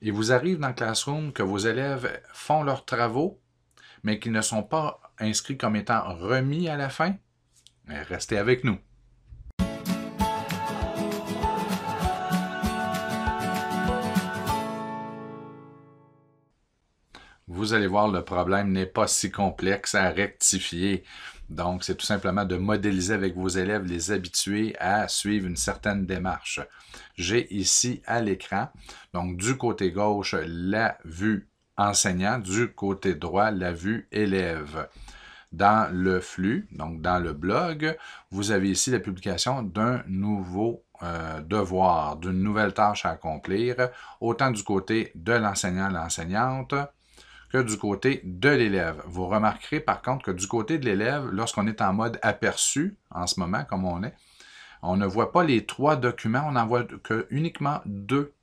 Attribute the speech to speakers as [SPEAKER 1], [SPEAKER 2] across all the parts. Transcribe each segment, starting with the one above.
[SPEAKER 1] Il vous arrive dans Classroom que vos élèves font leurs travaux, mais qu'ils ne sont pas inscrits comme étant remis à la fin? Restez avec nous. Vous allez voir, le problème n'est pas si complexe à rectifier. Donc, c'est tout simplement de modéliser avec vos élèves, les habituer à suivre une certaine démarche. J'ai ici à l'écran, donc du côté gauche, la vue enseignant, du côté droit, la vue élève. Dans le flux, donc dans le blog, vous avez ici la publication d'un nouveau devoir, d'une nouvelle tâche à accomplir, autant du côté de l'enseignant, l'enseignante, que du côté de l'élève. Vous remarquerez par contre que du côté de l'élève, lorsqu'on est en mode aperçu, en ce moment, comme on ne voit pas les 3 documents, on n'en voit que uniquement 2.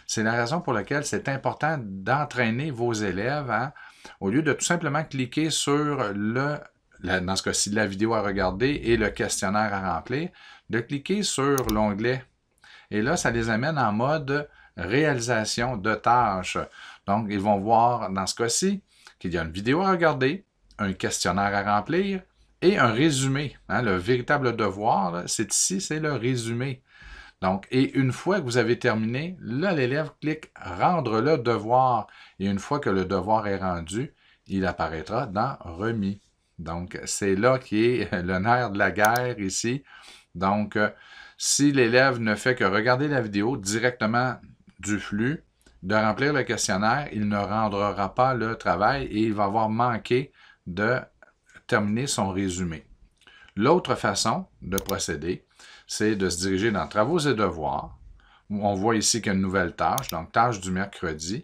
[SPEAKER 1] C'est la raison pour laquelle c'est important d'entraîner vos élèves à, au lieu de tout simplement cliquer sur dans ce cas-ci, la vidéo à regarder et le questionnaire à remplir, de cliquer sur l'onglet. Et là, ça les amène en mode réalisation de tâches. Donc, ils vont voir, dans ce cas-ci, qu'il y a une vidéo à regarder, un questionnaire à remplir et un résumé. Le véritable devoir, c'est ici, c'est le résumé. Donc, et une fois que vous avez terminé, là, l'élève clique « Rendre le devoir ». Et une fois que le devoir est rendu, il apparaîtra dans « Remis ». Donc, c'est là qui est le nerf de la guerre ici. Donc, si l'élève ne fait que regarder la vidéo directement du flux, de remplir le questionnaire, il ne rendra pas le travail et il va avoir manqué de terminer son résumé. L'autre façon de procéder, c'est de se diriger dans Travaux et devoirs. On voit ici qu'il y a une nouvelle tâche, donc tâche du mercredi.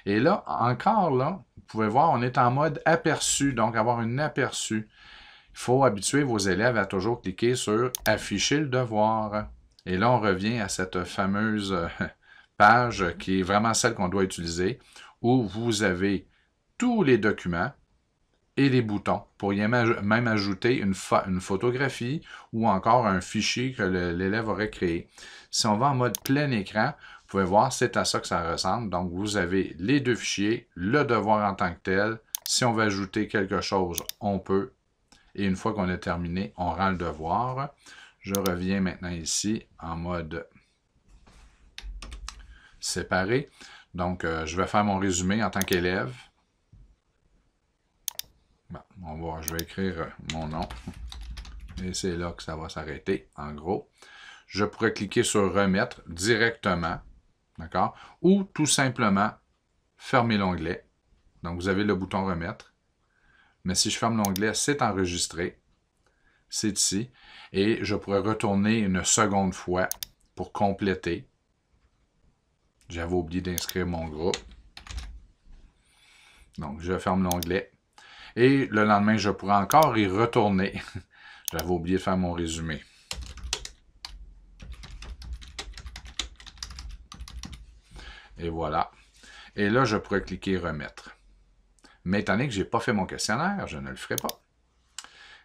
[SPEAKER 1] Et là, encore là, vous pouvez voir, on est en mode aperçu, donc avoir un aperçu. Il faut habituer vos élèves à toujours cliquer sur « Afficher le devoir ». Et là, on revient à cette fameuse page qui est vraiment celle qu'on doit utiliser, où vous avez tous les documents et les boutons pour y même ajouter une photographie ou encore un fichier que l'élève aurait créé. Si on va en mode plein écran, vous pouvez voir, c'est à ça que ça ressemble. Donc, vous avez les 2 fichiers, le devoir en tant que tel. Si on veut ajouter quelque chose, on peut. Et une fois qu'on a terminé, on rend le devoir. Je reviens maintenant ici en mode séparé. Donc, je vais faire mon résumé en tant qu'élève. Bon, je vais écrire mon nom. Et c'est là que ça va s'arrêter, en gros. Je pourrais cliquer sur « Remettre » directement. D'accord? Ou tout simplement fermer l'onglet. Donc, vous avez le bouton « Remettre ». Mais si je ferme l'onglet, c'est enregistré. C'est ici. Et je pourrais retourner une seconde fois pour compléter. J'avais oublié d'inscrire mon groupe. Donc, je ferme l'onglet. Et le lendemain, je pourrais encore y retourner. J'avais oublié de faire mon résumé. Et voilà. Et là, je pourrais cliquer « Remettre ». Mais étant donné que je n'ai pas fait mon questionnaire, je ne le ferai pas.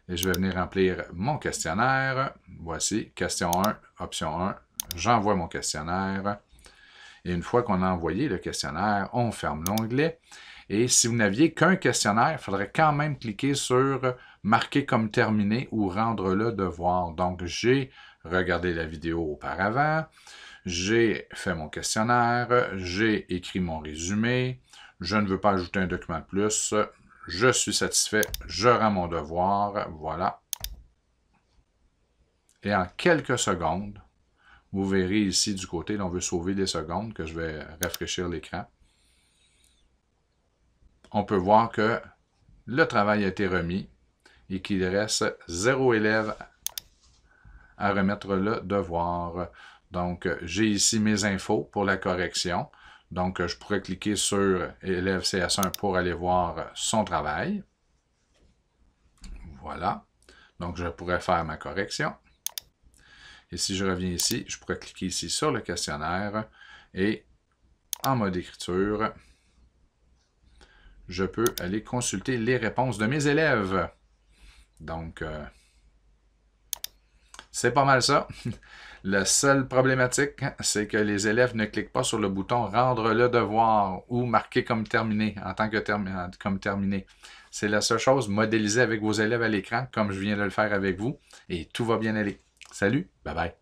[SPEAKER 1] Et je vais venir remplir mon questionnaire. Voici, question 1, option 1. J'envoie mon questionnaire. Et une fois qu'on a envoyé le questionnaire, on ferme l'onglet. Et si vous n'aviez qu'un questionnaire, il faudrait quand même cliquer sur « Marquer comme terminé » ou « Rendre le devoir ». Donc, j'ai regardé la vidéo auparavant, j'ai fait mon questionnaire, j'ai écrit mon résumé, je ne veux pas ajouter un document de plus, je suis satisfait, je rends mon devoir, voilà. Et en quelques secondes, vous verrez ici du côté, là, on veut sauver les secondes, que je vais rafraîchir l'écran. On peut voir que le travail a été remis et qu'il reste 0 élève à remettre le devoir. Donc, j'ai ici mes infos pour la correction. Donc, je pourrais cliquer sur élève CS1 pour aller voir son travail. Voilà. Donc, je pourrais faire ma correction. Et si je reviens ici, je pourrais cliquer ici sur le questionnaire et en mode écriture, je peux aller consulter les réponses de mes élèves. Donc, c'est pas mal ça. La seule problématique, c'est que les élèves ne cliquent pas sur le bouton rendre le devoir ou marquer comme terminé en tant que comme terminé. C'est la seule chose, modélisez avec vos élèves à l'écran comme je viens de le faire avec vous et tout va bien aller. Salut, bye bye.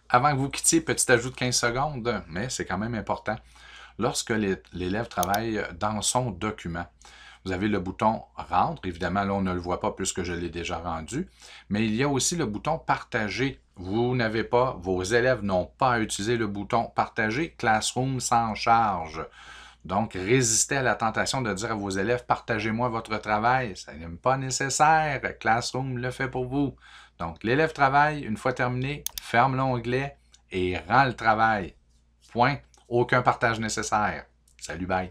[SPEAKER 1] Avant que vous quittiez, petit ajout de 15 secondes, mais c'est quand même important. Lorsque l'élève travaille dans son document, vous avez le bouton rendre. Évidemment, là, on ne le voit pas puisque je l'ai déjà rendu. Mais il y a aussi le bouton partager. Vous n'avez pas, vos élèves n'ont pas à utiliser le bouton partager. Classroom s'en charge. Donc, résistez à la tentation de dire à vos élèves, partagez-moi votre travail. Ça n'est pas nécessaire. Classroom le fait pour vous. Donc, l'élève travaille, une fois terminé, ferme l'onglet et rend le travail. Point. Aucun partage nécessaire. Salut, bye.